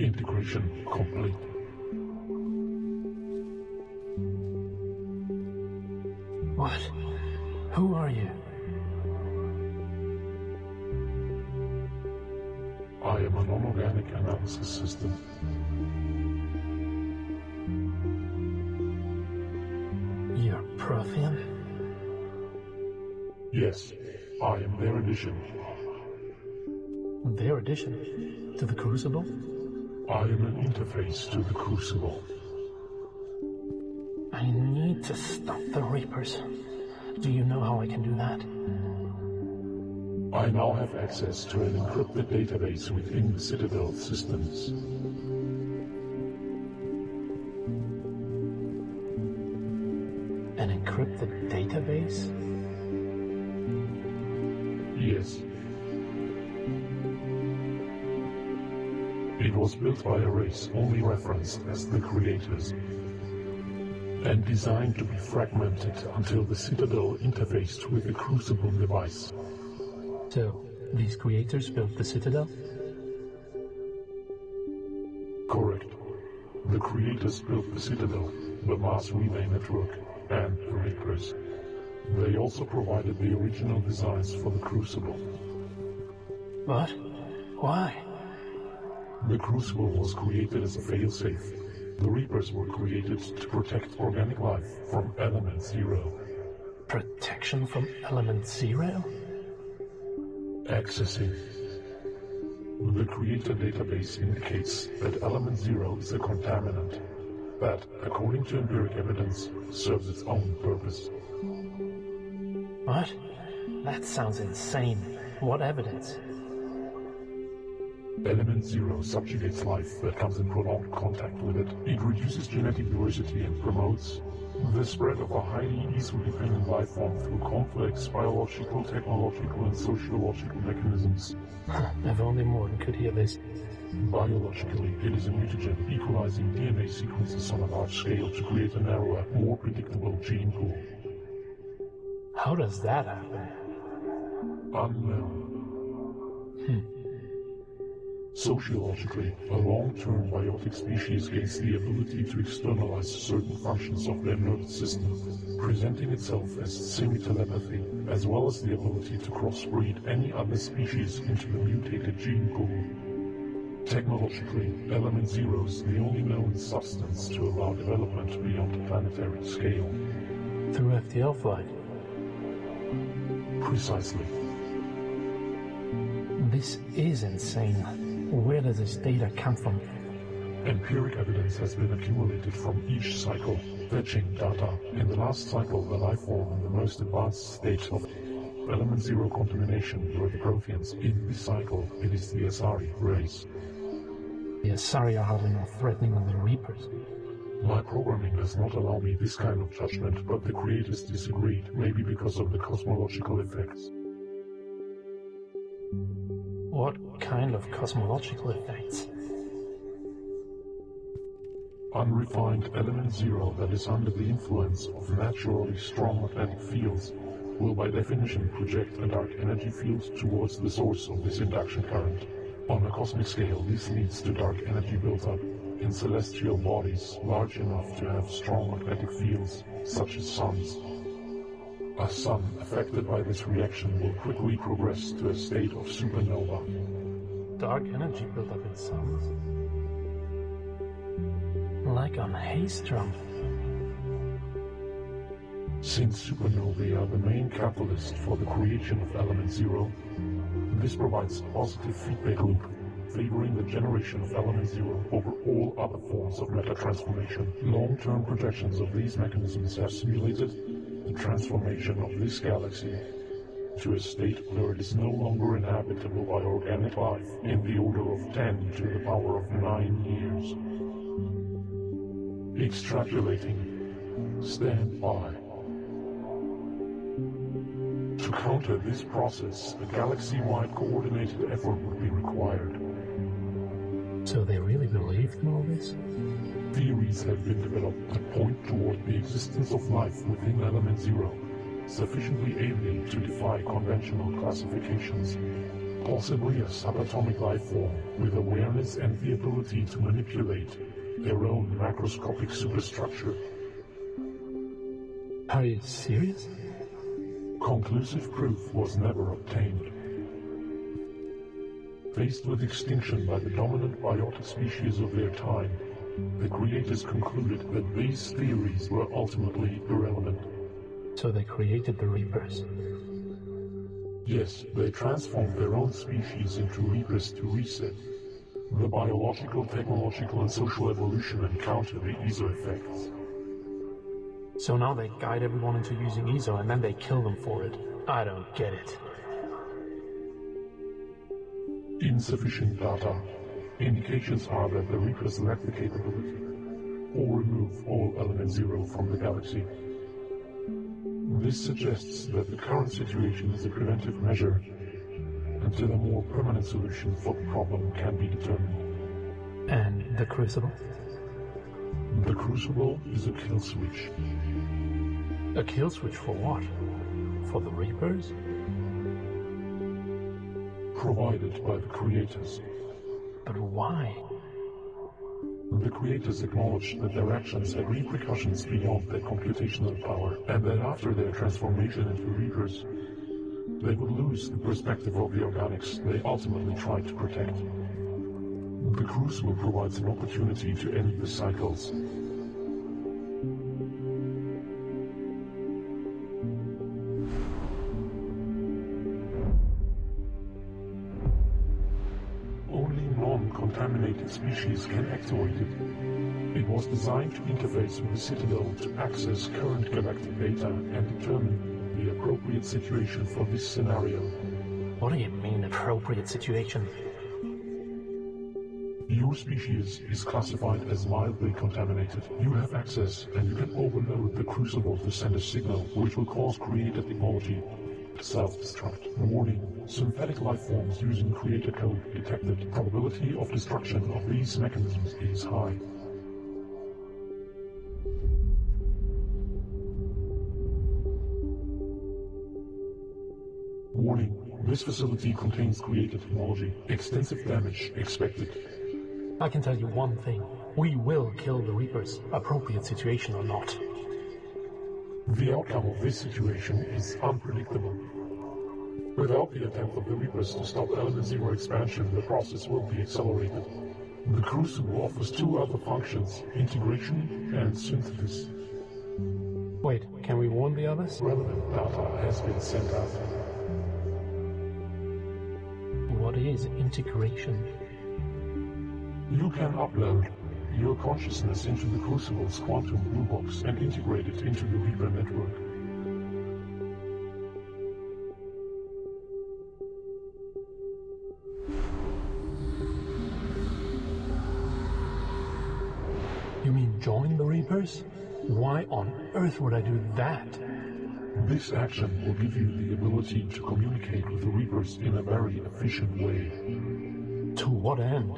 Integration complete. What? Who are you? I am a non-organic analysis system. You're Prothean? Yes, I am their addition. Their addition to the Crucible? I am an interface to the Crucible. I need to stop the Reapers. Do you know how I can do that? I now have access to an encrypted database within the Citadel systems. An encrypted database? Yes. It was built by a race only referenced as the Creators, and designed to be fragmented until the Citadel interfaced with the Crucible device. So, these Creators built the Citadel? Correct. The Creators built the Citadel, the mass relay network, and the Reapers. They also provided the original designs for the Crucible. What? Why? The Crucible was created as a failsafe. The Reapers were created to protect organic life from Element Zero. Protection from Element Zero? Accessing. The Creator database indicates that Element Zero is a contaminant that, according to empiric evidence, serves its own purpose. What? That sounds insane. What evidence? Element Zero subjugates life that comes in prolonged contact with it. It reduces genetic diversity and promotes the spread of a highly easily dependent life form through complex biological, technological, and sociological mechanisms. If only Morton could hear this. Biologically, it is a mutagen, equalizing DNA sequences on a large scale to create a narrower, more predictable gene pool. How does that happen? Unknown. Sociologically, a long-term biotic species gains the ability to externalize certain functions of their nervous system, presenting itself as semi-telepathy, as well as the ability to crossbreed any other species into the mutated gene pool. Technologically, Element Zero is the only known substance to allow development beyond the planetary scale. Through FTL flight? Precisely. This is insane. Where does this data come from? Empiric evidence has been accumulated from each cycle, fetching data. In the last cycle, the life form in the most advanced state of Element Zero contamination were the Protheans. In this cycle, it is the Asari race. The Asari are hardly more threatening than the Reapers. My programming does not allow me this kind of judgment, but the Creators disagreed, maybe because of the cosmological effects. What kind of cosmological effects? Unrefined Element Zero that is under the influence of naturally strong magnetic fields will by definition project a dark energy field towards the source of this induction current. On a cosmic scale, this leads to dark energy build-up in celestial bodies large enough to have strong magnetic fields, such as suns. A sun affected by this reaction will quickly progress to a state of supernova. Dark energy build-up in suns? Like on Haystrom. Since supernovae are the main catalyst for the creation of Element Zero, this provides a positive feedback loop, favoring the generation of Element Zero over all other forms of matter transformation. Long-term projections of these mechanisms have simulated the transformation of this galaxy to a state where it is no longer inhabitable by organic life in the order of 10 to the power of 9 years. Extrapolating. Stand by. To counter this process, a galaxy-wide coordinated effort would be required. So they really believed in all this? Theories have been developed that point toward the existence of life within Element Zero, sufficiently alien to defy conventional classifications. Possibly a subatomic life form with awareness and the ability to manipulate their own macroscopic superstructure. Are you serious? Conclusive proof was never obtained. Faced with extinction by the dominant biotic species of their time, the creators concluded that these theories were ultimately irrelevant. So they created the Reapers. Yes, they transformed their own species into Reapers to reset the biological, technological, and social evolution and counter the ESO effects. So now they guide everyone into using ESO and then they kill them for it. I don't get it. Insufficient data. Indications are that the Reapers lack the capability or remove all element zero from the galaxy. This suggests that the current situation is a preventive measure until a more permanent solution for the problem can be determined. And the Crucible? The Crucible is a kill switch. A kill switch for what? For the Reapers? Provided by the creators. But why? The creators acknowledged that their actions had repercussions beyond their computational power, and that after their transformation into Reapers, they would lose the perspective of the organics they ultimately tried to protect. The Crucible provides an opportunity to end the cycles. Contaminated species can activate it. It was designed to interface with the Citadel to access current galactic data and determine the appropriate situation for this scenario. What do you mean, appropriate situation? Your species is classified as mildly contaminated. You have access, and you can overload the Crucible to send a signal which will cause creator technology to self-destruct. Warning. Synthetic life forms using creator code detected. Probability of destruction of these mechanisms is high. Warning. This facility contains creator technology. Extensive damage expected. I can tell you one thing. We will kill the Reapers, appropriate situation or not. The outcome of this situation is unpredictable. Without the attempt of the Reapers to stop Element Zero expansion, the process will be accelerated. The Crucible offers two other functions, integration and synthesis. Wait, can we warn the others? Relevant data has been sent out. What is integration? You can upload your consciousness into the Crucible's quantum blue box and integrate it into the Reaper network. You mean join the Reapers? Why on earth would I do that? This action will give you the ability to communicate with the Reapers in a very efficient way. To what end?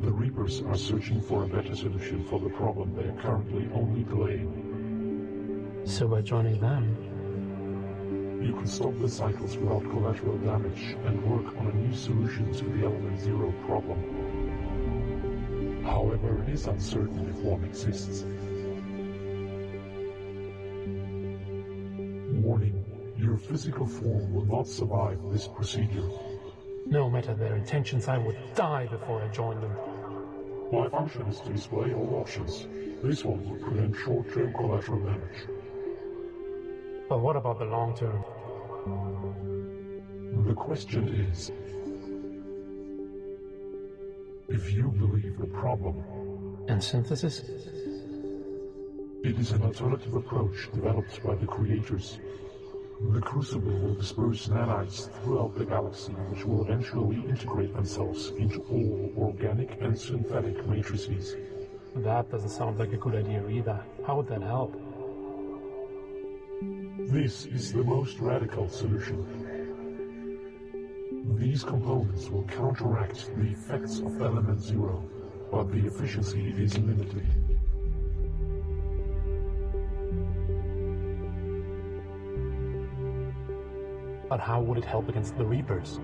The Reapers are searching for a better solution for the problem they are currently only delaying. So by joining them, you can stop the cycles without collateral damage and work on a new solution to the Element Zero problem. However, it is uncertain if one exists. Warning, your physical form will not survive this procedure. No matter their intentions, I would die before I join them. My function is to display all options. This one will prevent short-term collateral damage. But what about the long term? The question is, if you believe the problem. And synthesis? It is an alternative approach developed by the creators. The Crucible will disperse nanites throughout the galaxy, which will eventually integrate themselves into all organic and synthetic matrices. That doesn't sound like a good idea either. How would that help? This is the most radical solution. These components will counteract the effects of Element Zero, but the efficiency is limited. But how would it help against the Reapers?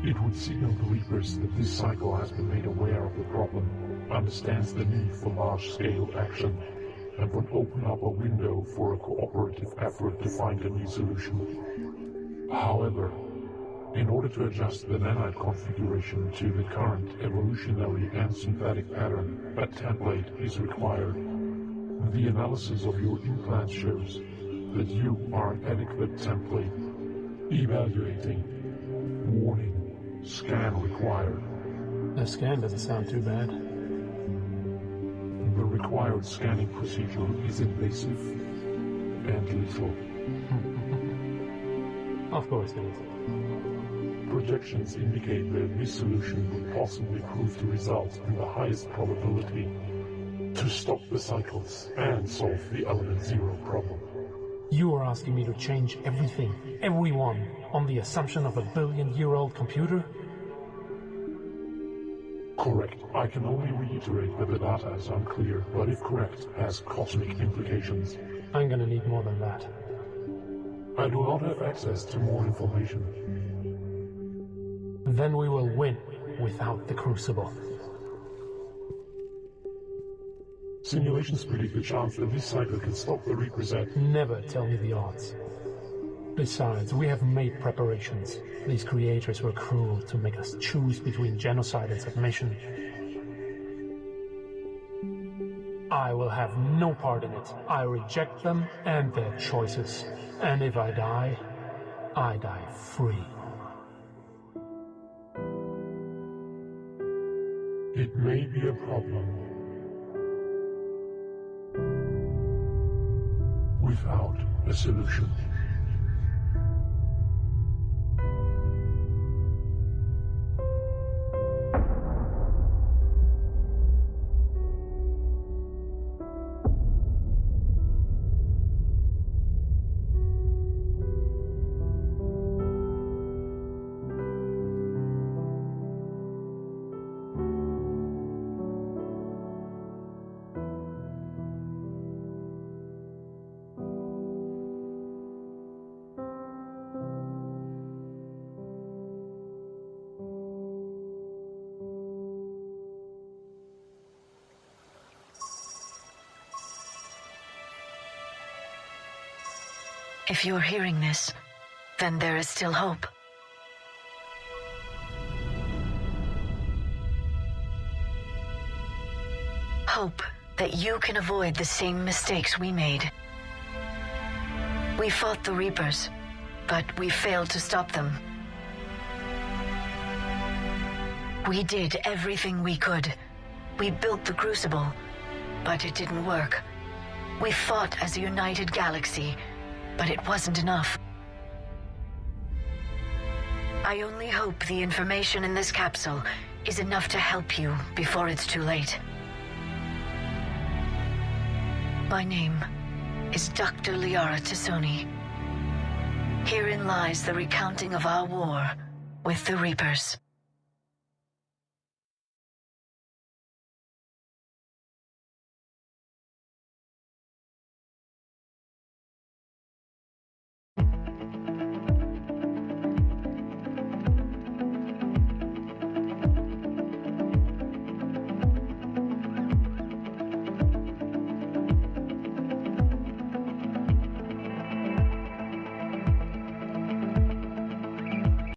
It would signal the Reapers that this cycle has been made aware of the problem, understands the need for large-scale action, and would open up a window for a cooperative effort to find a new solution. However, in order to adjust the nanite configuration to the current evolutionary and synthetic pattern, a template is required. The analysis of your implant shows that you are an adequate template. Evaluating. Warning. Scan required. A scan doesn't sound too bad. The required scanning procedure is invasive and lethal. Of course it is. Projections indicate that this solution would possibly prove to result in the highest probability to stop the cycles and solve the Element Zero problem. You are asking me to change everything, everyone, on the assumption of a billion-year-old computer? Correct. I can only reiterate that the data is unclear, but if correct, has cosmic implications. I'm gonna need more than that. I do not have access to more information. Then we will win without the Crucible. Simulations predict the chance that this cycle can stop the Reapers at... Never tell me the odds. Besides, we have made preparations. These creators were cruel to make us choose between genocide and submission. I will have no part in it. I reject them and their choices. And if I die free. It may be a problem without a solution. If you're hearing this, then there is still hope. Hope that you can avoid the same mistakes we made. We fought the Reapers, but we failed to stop them. We did everything we could. We built the Crucible, but it didn't work. We fought as a united galaxy, but it wasn't enough. I only hope the information in this capsule is enough to help you before it's too late. My name is Dr. Liara Tassoni. Herein lies the recounting of our war with the Reapers.